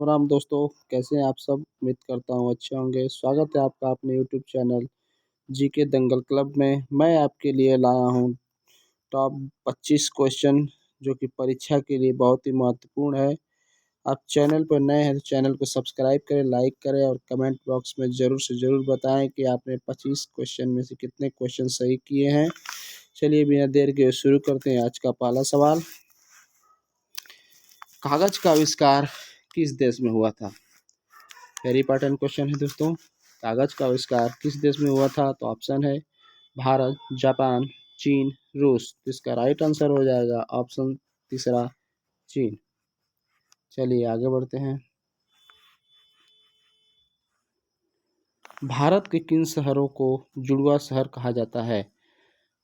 राम दोस्तों, कैसे हैं आप सब? उम्मीद करता हूँ अच्छे होंगे। स्वागत है आपका अपने यूट्यूब चैनल जीके दंगल क्लब में। मैं आपके लिए लाया हूँ टॉप 25 क्वेश्चन जो कि परीक्षा के लिए बहुत ही महत्वपूर्ण है। आप चैनल पर नए हैं तो चैनल को सब्सक्राइब करें, लाइक करें और कमेंट बॉक्स में ज़रूर से ज़रूर बताएं कि आपने 25 क्वेश्चन में से कितने क्वेश्चन सही किए हैं। चलिए बिना देर के शुरू करते हैं। आज का पहला सवाल, कागज का आविष्कार किस देश में हुआ था? वेरी इंपॉर्टेंट क्वेश्चन है दोस्तों। कागज का आविष्कार किस देश में हुआ था? तो ऑप्शन है भारत, जापान, चीन, रूस। तो इसका राइट आंसर हो जाएगा ऑप्शन तीसरा, चीन। चलिए आगे बढ़ते हैं। भारत के किन शहरों को जुड़वा शहर कहा जाता है?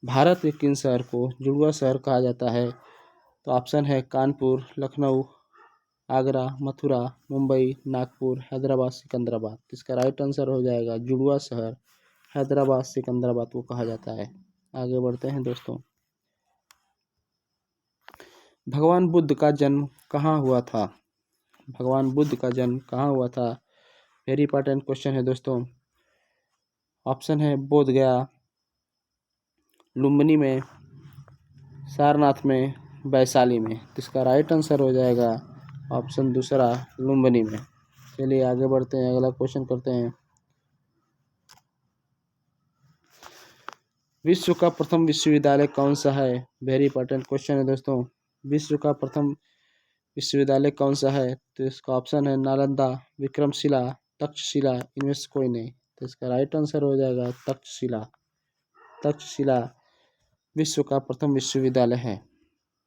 भारत के किन शहर को जुड़वा शहर कहा जाता है? तो ऑप्शन है कानपुर, लखनऊ, आगरा, मथुरा, मुंबई, नागपुर, हैदराबाद, सिकंदराबाद। इसका राइट आंसर हो जाएगा जुड़वा शहर हैदराबाद, सिकंदराबाद को कहा जाता है। आगे बढ़ते हैं दोस्तों। भगवान बुद्ध का जन्म कहाँ हुआ था? भगवान बुद्ध का जन्म कहाँ हुआ था? वेरी इंपॉर्टेंट क्वेश्चन है दोस्तों। ऑप्शन है बोध गया, लुम्बिनी में, सारनाथ में, वैशाली में। तो इसका राइट आंसर हो जाएगा ऑप्शन दूसरा, लुम्बिनी में। चलिए आगे बढ़ते हैं, अगला क्वेश्चन करते हैं। विश्व का प्रथम विश्वविद्यालय कौन सा है? वेरी इंपॉर्टेंट क्वेश्चन है दोस्तों। विश्व का प्रथम विश्वविद्यालय कौन सा है? तो इसका ऑप्शन है नालंदा, विक्रमशिला, तक्षशिला, इनमें से कोई नहीं। तो इसका राइट आंसर हो जाएगा तक्षशिला। तक्षशिला विश्व का प्रथम विश्वविद्यालय है।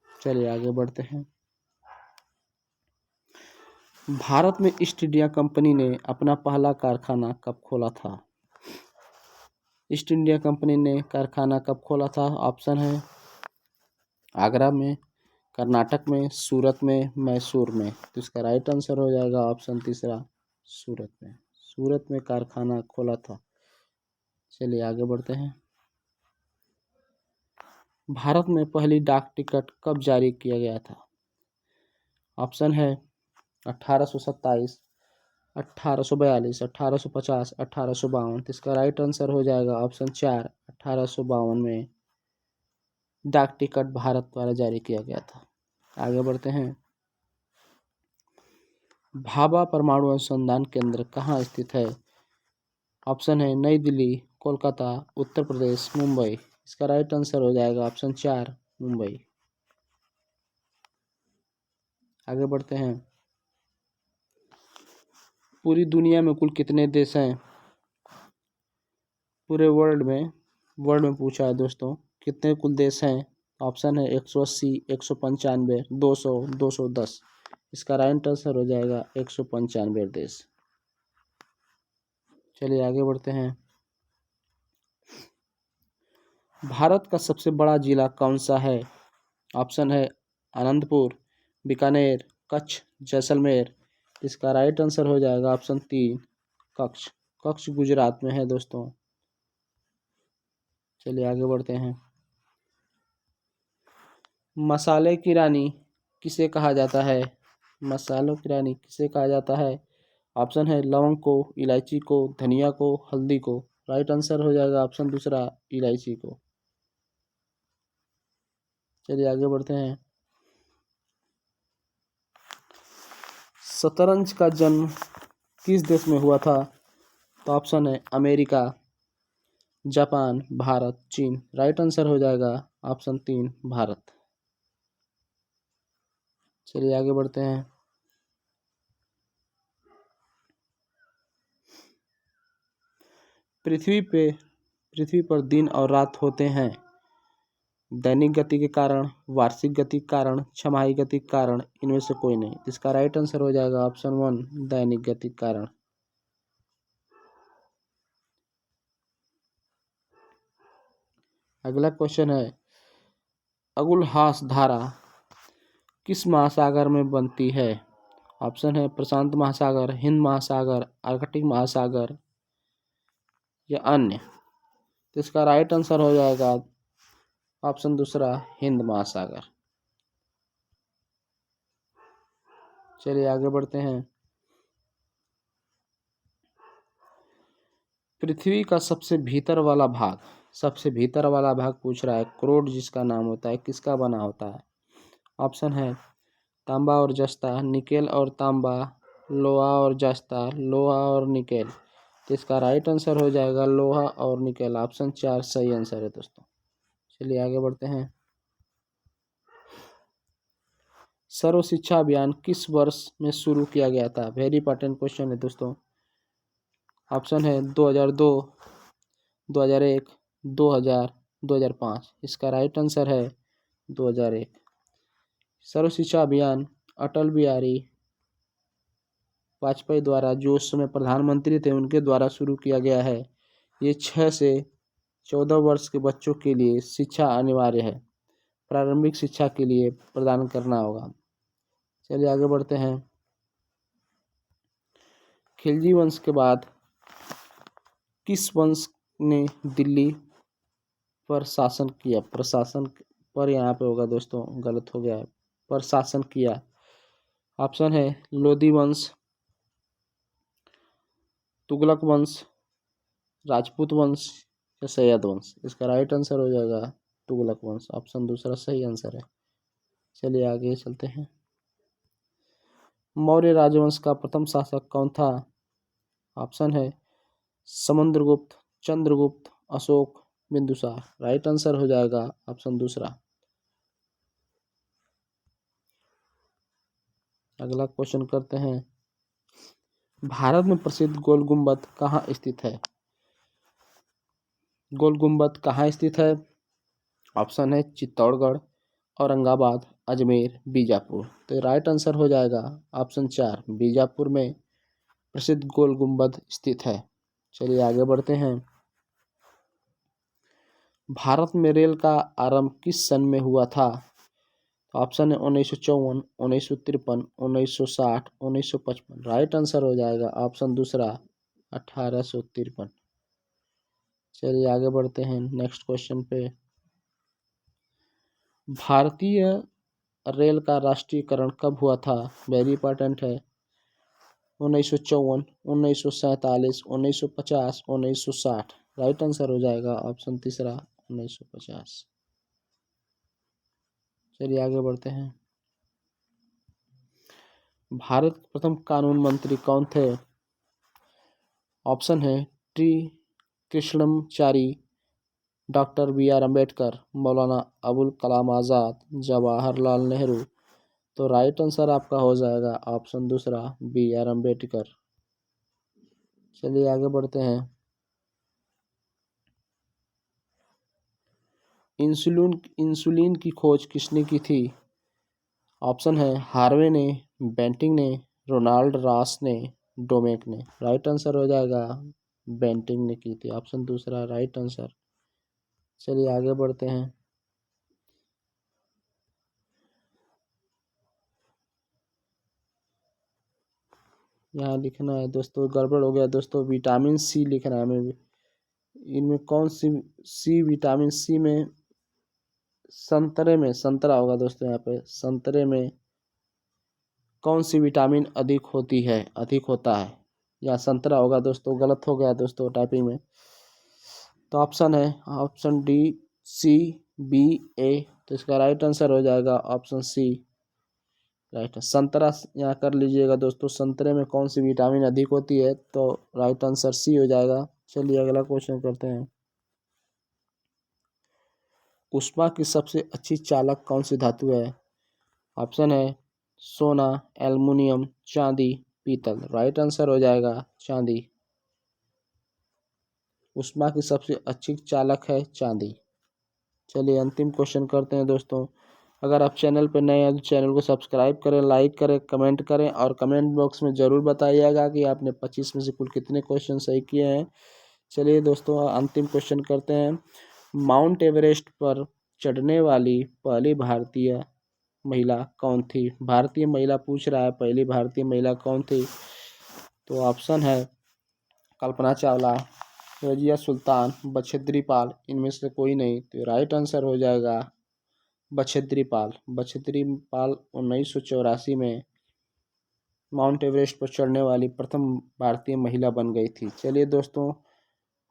चलिए आगे बढ़ते हैं। भारत में ईस्ट इंडिया कंपनी ने अपना पहला कारखाना कब खोला था? ईस्ट इंडिया कंपनी ने कारखाना कब खोला था? ऑप्शन है आगरा में, कर्नाटक में, सूरत में, मैसूर में। तो इसका राइट आंसर हो जाएगा ऑप्शन तीसरा, सूरत में। सूरत में कारखाना खोला था। चलिए आगे बढ़ते हैं। भारत में पहली डाक टिकट कब जारी किया गया था? ऑप्शन है 1827, 1842, 1850, 1852। तो इसका राइट आंसर हो जाएगा ऑप्शन 4, 1852 में डाक टिकट भारत द्वारा जारी किया गया था। आगे बढ़ते हैं। भाभा परमाणु अनुसंधान केंद्र कहाँ स्थित है? ऑप्शन है नई दिल्ली, कोलकाता, उत्तर प्रदेश, मुंबई। इसका राइट आंसर हो जाएगा ऑप्शन 4, मुंबई। आगे बढ़ते हैं। पूरी दुनिया में कुल कितने देश हैं? पूरे वर्ल्ड में पूछा है दोस्तों, कितने कुल देश हैं? ऑप्शन है 180, 195, 200, 210। इसका राइट आंसर हो जाएगा 195 देश। चलिए आगे बढ़ते हैं। भारत का सबसे बड़ा जिला कौन सा है? ऑप्शन है अनंतपुर, बीकानेर, कच्छ, जैसलमेर। इसका राइट आंसर हो जाएगा ऑप्शन 3, कच्छ। कच्छ गुजरात में है दोस्तों। चलिए आगे बढ़ते हैं। मसाले की रानी किसे कहा जाता है? मसालों की रानी किसे कहा जाता है? ऑप्शन है लौंग को, इलायची को, धनिया को, हल्दी को। राइट आंसर हो जाएगा ऑप्शन दूसरा, इलायची को। चलिए आगे बढ़ते हैं। शतरंज का जन्म किस देश में हुआ था? तो ऑप्शन है अमेरिका, जापान, भारत, चीन। राइट आंसर हो जाएगा ऑप्शन 3, भारत। चलिए आगे बढ़ते हैं। पृथ्वी पर दिन और रात होते हैं दैनिक गति के कारण, वार्षिक गति के कारण, छमाही गति के कारण, इनमें से कोई नहीं। इसका राइट आंसर हो जाएगा ऑप्शन 1, दैनिक गति के कारण। अगला क्वेश्चन है, अगुलहास धारा किस महासागर में बनती है? ऑप्शन है प्रशांत महासागर, हिंद महासागर, आर्कटिक महासागर या अन्य। तो इसका राइट आंसर हो जाएगा ऑप्शन दूसरा, हिंद महासागर। चलिए आगे बढ़ते हैं। पृथ्वी का सबसे भीतर वाला भाग, सबसे भीतर वाला भाग पूछ रहा है, करोड़ जिसका नाम होता है, किसका बना होता है? ऑप्शन है तांबा और जस्ता, निकेल और तांबा, लोहा और जस्ता, लोहा और निकेल। तो इसका राइट आंसर हो जाएगा लोहा और निकेल। ऑप्शन 4 सही आंसर है दोस्तों। चलिए आगे बढ़ते हैं। सर्व शिक्षा अभियान किस वर्ष में शुरू किया गया था? वेरी इंपॉर्टेंट क्वेश्चन है दोस्तों। ऑप्शन है 2002, 2001, 2000, 2005। इसका राइट आंसर है 2001। सर्व शिक्षा अभियान अटल बिहारी वाजपेयी द्वारा, जो उस समय प्रधानमंत्री थे, उनके द्वारा शुरू किया गया है। ये 6 से 14 वर्ष के बच्चों के लिए शिक्षा अनिवार्य है, प्रारंभिक शिक्षा के लिए प्रदान करना होगा। चलिए आगे बढ़ते हैं। खिलजी वंश के बाद किस वंश ने दिल्ली पर शासन किया? प्रशासन पर यहाँ पे होगा दोस्तों, गलत हो गया है, पर शासन किया। ऑप्शन है लोधी वंश, तुगलक वंश, राजपूत वंश या सैयद वंश। इसका राइट आंसर हो जाएगा तुगलक वंश। ऑप्शन दूसरा सही आंसर है। चलिए आगे चलते हैं। मौर्य राजवंश का प्रथम शासक कौन था? ऑप्शन है समुद्रगुप्त, चंद्रगुप्त, अशोक, बिंदुसार। राइट आंसर हो जाएगा ऑप्शन दूसरा। अगला क्वेश्चन करते हैं। भारत में प्रसिद्ध गोल गुंबद कहाँ स्थित है? गोल गुंबद कहाँ स्थित है? ऑप्शन है चित्तौड़गढ़, औरंगाबाद, अजमेर, बीजापुर। तो राइट आंसर हो जाएगा ऑप्शन 4, बीजापुर में प्रसिद्ध गोल गुंबद स्थित है। चलिए आगे बढ़ते हैं। भारत में रेल का आरंभ किस सन में हुआ था? ऑप्शन है 1954, 1953, 1960, 1955। राइट आंसर हो जाएगा ऑप्शन दूसरा 1853। चलिए आगे बढ़ते हैं नेक्स्ट क्वेश्चन पे। भारतीय रेल का राष्ट्रीयकरण कब हुआ था? वेरी इंपॉर्टेंट है। 1954, 1947, 1950, 1960। राइट आंसर हो जाएगा ऑप्शन तीसरा 1950। चलिए आगे बढ़ते हैं। भारत के प्रथम कानून मंत्री कौन थे? ऑप्शन है T Krishnamachari, doctor B.R. Ambedkar, Maulana Abul Kalam Azad, Jawaharlal Nehru. तो राइट आंसर आपका हो जाएगा ऑप्शन दूसरा B.R. अम्बेडकर। चलिए आगे बढ़ते हैं। इंसुलिन की खोज किसने की थी? ऑप्शन है हार्वे ने, बेंटिंग ने, रोनाल्ड रॉस ने, डोमेक ने। राइट आंसर हो जाएगा बेंटिंग ने की थी। ऑप्शन दूसरा राइट आंसर। चलिए आगे बढ़ते हैं। यहाँ लिखना है दोस्तों, गड़बड़ हो गया दोस्तों, विटामिन सी लिखना है हमें। इनमें कौन सी विटामिन सी में, संतरे में, संतरा होगा दोस्तों। यहाँ पे संतरे में कौन सी विटामिन अधिक होती है, अधिक होता है? या संतरा होगा दोस्तों, गलत हो गया दोस्तों टाइपिंग में। तो ऑप्शन है ऑप्शन डी, सी, बी, ए। तो इसका राइट आंसर हो जाएगा ऑप्शन सी। राइट संतरा यहाँ कर लीजिएगा दोस्तों, संतरे में कौन सी विटामिन अधिक होती है? तो राइट आंसर सी हो जाएगा। चलिए अगला क्वेश्चन करते हैं। ऊष्मा की सबसे अच्छी चालक कौन सी धातु है? ऑप्शन है सोना, एल्युमिनियम, चांदी, पीतल। राइट आंसर हो जाएगा चांदी। ऊष्मा की सबसे अच्छी चालक है चांदी। चलिए अंतिम क्वेश्चन करते हैं दोस्तों। अगर आप चैनल पर नए हैं तो चैनल को सब्सक्राइब करें, लाइक करें, कमेंट करें और कमेंट बॉक्स में ज़रूर बताइएगा कि आपने 25 में से कुल कितने क्वेश्चन सही किए हैं। चलिए दोस्तों अंतिम क्वेश्चन करते हैं। माउंट एवरेस्ट पर चढ़ने वाली पहली भारतीय महिला कौन थी? भारतीय महिला पूछ रहा है, पहली भारतीय महिला कौन थी? तो ऑप्शन है कल्पना चावला, रजिया सुल्तान, बछेद्री पाल। इनमें से कोई नहीं। तो राइट आंसर हो जाएगा बछेद्री पाल। बछेद्री पाल 1984 में माउंट एवरेस्ट पर चढ़ने वाली प्रथम भारतीय महिला बन गई थी। चलिए दोस्तों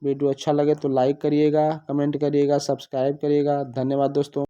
वीडियो अच्छा लगे तो लाइक करिएगा, कमेंट करिएगा, सब्सक्राइब करिएगा। धन्यवाद दोस्तों।